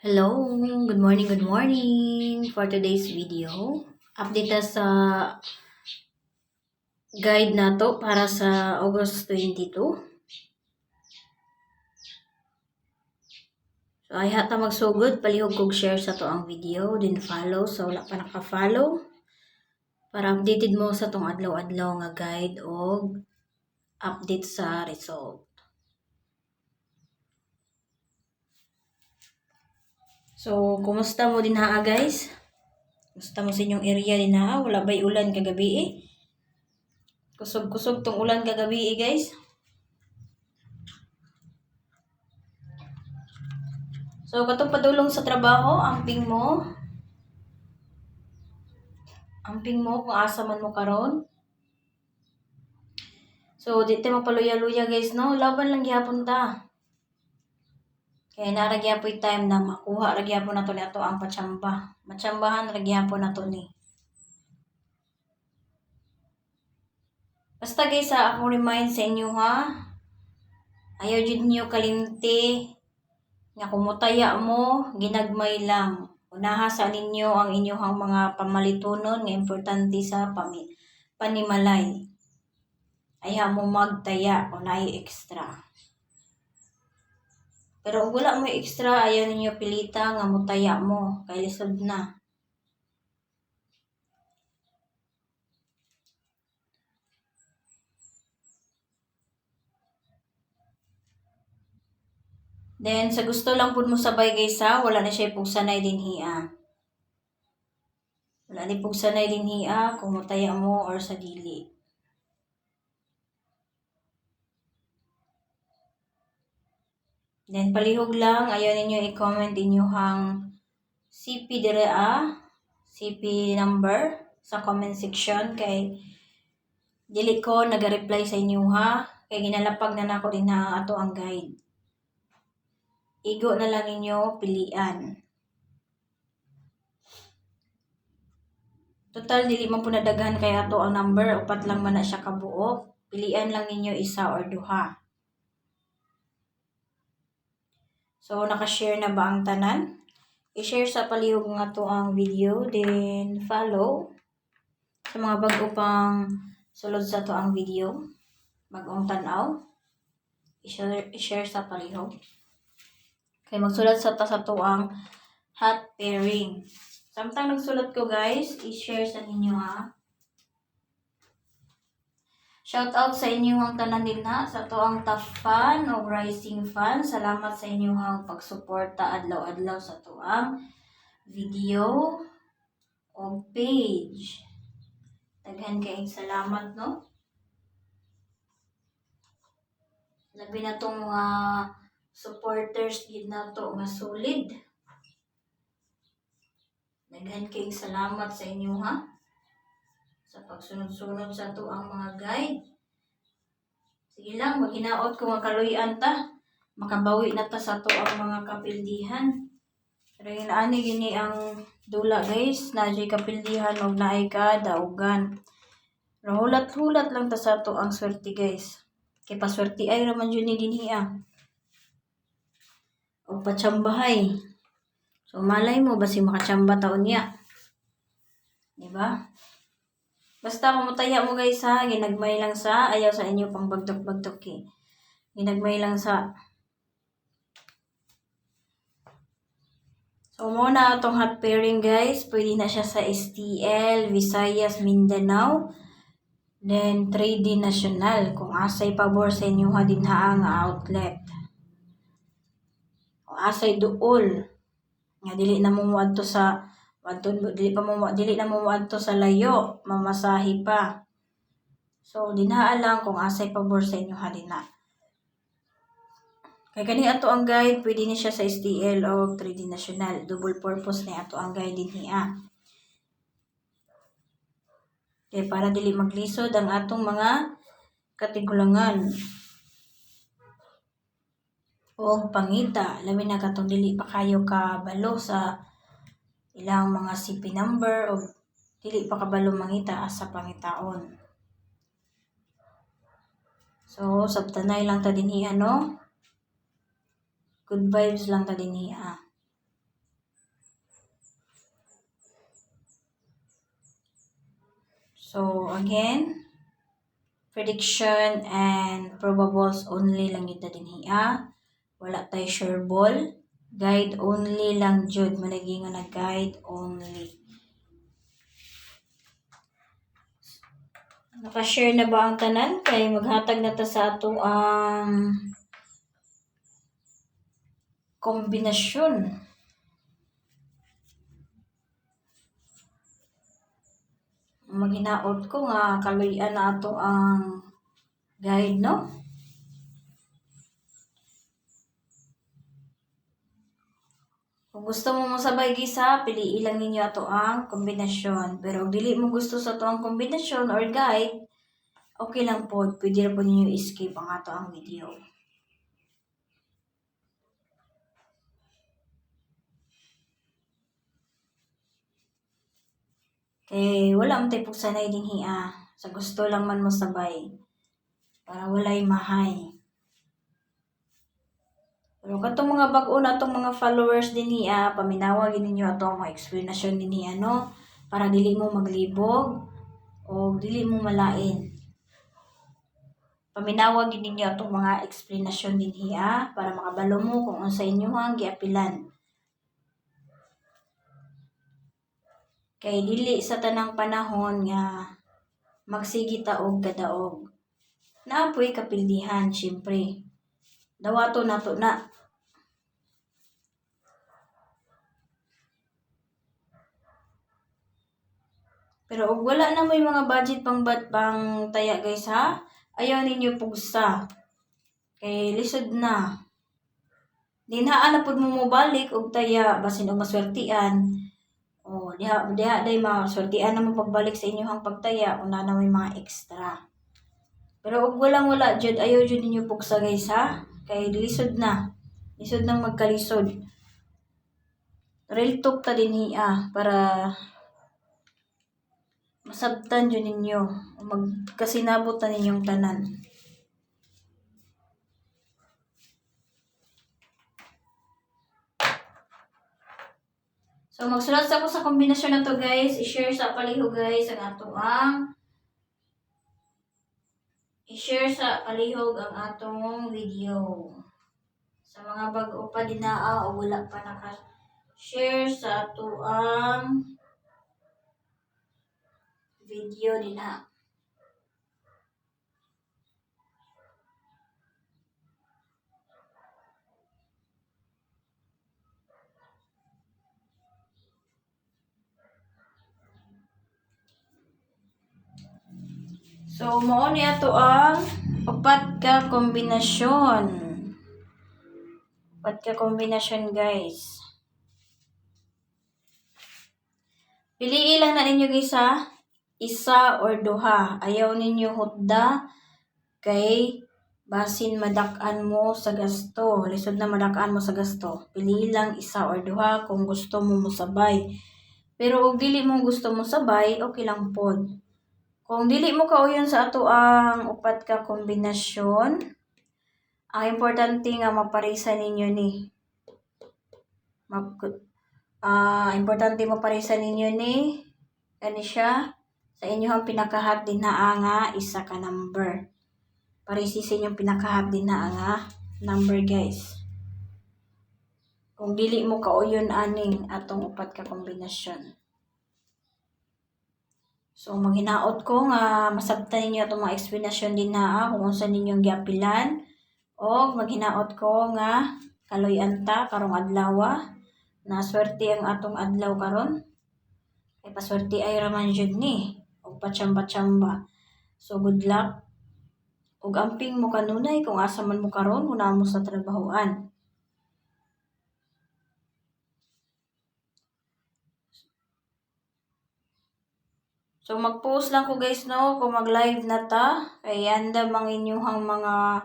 Hello, good morning, good morning. For today's video, update ta sa guide nato para sa August 22. So ay hata magsugod, palihog kog share sa to ang video, din follow sa wala pa naka-follow para updated mo sa tong adlaw-adlaw nga guide o update sa result. So, kumusta mo din ha guys? Kumusta mo sa inyong area din ha? Wala ba'y ulan kagabi eh? Kusog-kusog tong ulan kagabi eh guys. So, katong padulong sa trabaho, amping mo kung asa man mo karon. So, dito mapaluya-luya guys, no? Laban lang gyapon ta. Kaya nara gyapon time na makuha ra gyapon nato ni ato ang patsamba. Matsambahan ra gyapon nato ni. Basta guys, ako remind sa inyo ha. Ayaw jud niyo kalimti nga kumutaya mo, ginagmay lang. Unaha sa ninyo ang inyong mga pamalitunon nga importante sa panimalay. Ayaw mo magtaya o naay extra. Pero kung wala mo extra, ayaw ninyo pilita nga mutaya mo. Kay lisod na. Then, sa gusto lang po mo sabay guys ha, wala na siya pugsanay din hiya. Wala ni pugsanay din hiya kung mutaya mo or sa dili. Then, palihog lang, ayaw ninyo i-comment inyong CP dire CP number sa comment section kay dili ko naga-reply sa inyo ha. Kay ginalapag na nako din na ato ang guide. Igo na lang ninyo pilian. Total, dili man po nadaghan kay ato ang number. Upat lang man na siya kabuo. Pilian lang ninyo isa or duha. So, nakashare na ba ang tanan? I-share sa palihog nga to ang video. Then, follow. Sa mga bago pang sulod sa to ang video. Bagong tanaw. I-share sa palihog. Kaya magsulat sa to ang hot pairing. Samtang nagsulat ko guys, i-share sa ninyo ha. Shout out sa inyong tanan din ha, sa to ang top fan o rising fan. Salamat sa inyong pagsuporta adlaw-adlaw sa to ang video o page. Daghan kayong salamat no. Labi na tong mga supporters gid nato nga solid. Daghan kayong salamat sa inyo ha. Sa pagsunod-sunod sa to ang mga guide. Sige lang, maghinaot kung makaluyan ta. Makabawi na ta sa to ang mga kapildihan. Pero yung naani gini ang dula guys. Naay kapildihan o naay kadaugan. Pero hulat-hulat lang ta sa to ang swerte guys. Kay paswerte ay raman yun ni dinhiya. O patsambahay. So malay mo basi makatsamba taon niya. Diba? Basta mamutaya mo guys ha, ginagmay lang sa, ayaw sa inyo pang bagtok-bagtok eh. Ginagmay lang sa. So muna itong hot pairing guys, pwede na siya sa STL, Visayas, Mindanao, then 3D National, kung asay pabor sa inyo ha din ha ang outlet. Kung asay duol, nga dili na mo muadto sa dili na mo muadto sa layo, mamasahi pa. So dinhaa lang kung asay pabor sa inyo ha din na. Kaya kani ato ang guide, pwede ni siya sa STL o 3D National. Double purpose na ato ang guide din niya. Kaya para dili maglisod ang atong mga katigulangan. O pangita, labi na katong dili pa kayo kabalo sa ilang mga CP number o dili pa kabalo mangita asa pangitaon. So, sabtanay lang ta dinhi no? Good vibes lang ta dinhi ha. So again, prediction and probables only lang yun din hiya. Wala tayo sure ball. Guide only lang jud. Managing na guide only. Naka-share na ba ang tanan? Kay maghatag na ta sa ato ang kombinasyon. Maghinaot ko nga kaluyan na ato ang guide, no? Kung gusto mo masabay gisa, piliin lang ninyo ato ang kombinasyon. Pero kung dili mo gusto sa ato ang kombinasyon or guide, okay lang po. Pwede na po ninyo i-skip ang ato ang video. Kaya wala man tayo sanay din hiya. Sa gusto lang man mo sabay. Para walay mahay. Pero katong mga bag-o na itong mga followers din niya, paminawag ninyo atong mga explanation din niya, no? Para dili mo maglibog o dili mo malain. Paminawag ninyo atong mga explanation din niya para makabalo mo kung unsa inyo ang giapilan. Kay dili sa tanang panahon nga magsigita og kadaog. Naapoy kapildihan, syempre. Dawato nato na. Pero og wala na may mga budget pang taya guys ha. Ayaw ninyo pugsa. Kay lisod na. Dinhaan na pud mo mobalik og taya basin og maswertian. O diha day maswertian na mo pagbalik sa inyong pagtaya kung na may mga extra. Pero og wala jud ayaw jud ninyo pugsa guys ha. Kay lisod na. Lisod nang magkalisod. Real talk ta din hiya para masabtan yun ninyo. Magkasinabot na ninyong tanan. So, magsulat sa ako sa kombinasyon na to guys. I-share sa paliho guys ang ato ang i-share sa palihog ang atong video. Sa mga bago pa dinaa o wala pa naka-share sa ato ang video din ha. So, mao ni ato ang upat ka kombinasyon. Upat ka kombinasyon guys. Piliin lang na ninyo isa or duha. Ayaw ninyo hutda kay basin madak-an mo sa gasto. Lisod na madak-an mo sa gasto. Piliin lang isa or duha kung gusto mo musabay. Pero kung dili mo gusto mo sabay, okay lang pod. Kung dili mo kauyon sa ato ang upat ka kombinasyon, ang importante nga maparisa ninyo ni. Importante maparisa ninyo ni kani siya sa inyong pinakahat din na nga isa ka number. Parisisin yung pinakahat din na nga number guys. Kung dili mo kauyon aning atong upat ka kombinasyon. So, maghinaot ko nga masabtan ninyo itong mga explanation din na kung saan ninyong giapilan. O maghinaot ko nga kaluyan ta karong adlaw na swerte ang atong adlaw karon. Kay paswerte ay raman jud ni. O patsamba-tsamba. So, good luck. Ug amping mo kanunay kung asa man mo karon muna mo sa trabahoan. So, mag-post lang ko guys, no? Kung mag-live na ta. Kay anda mang inyong mga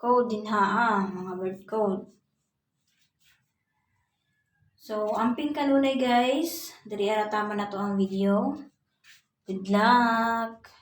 code din mga word code. So, amping kanunay guys. Diri ara tama na to ang video. Good luck!